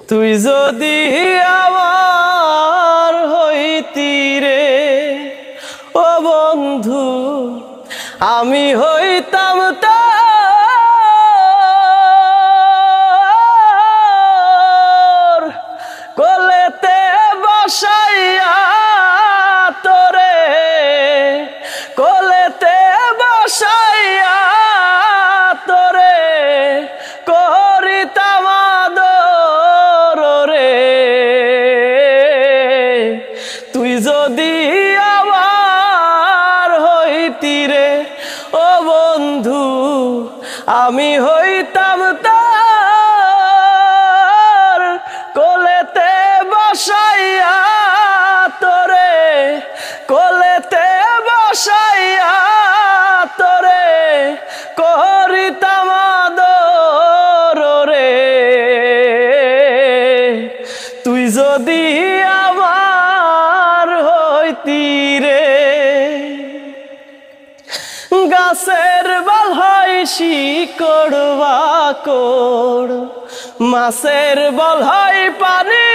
তুই যদি আমার হইতি রে ও বন্ধু, আমি হইতাম তোর কোলেতে বসাইয়া তোরে, কোলেতে বসাইয়া তোরে করিতাম আদর রে। তুই যদি আমার হইতি রে ও বন্ধু, আমি হইতাম তোর কোলেতে বসাইয়া তোরে, কোলেতে বসাইয়া তোরে করিতাম আদর রে। তুই যদি আমার হইতি রে। গাছের বালাই শিকড় বাকড়, মাছের বালাই পানি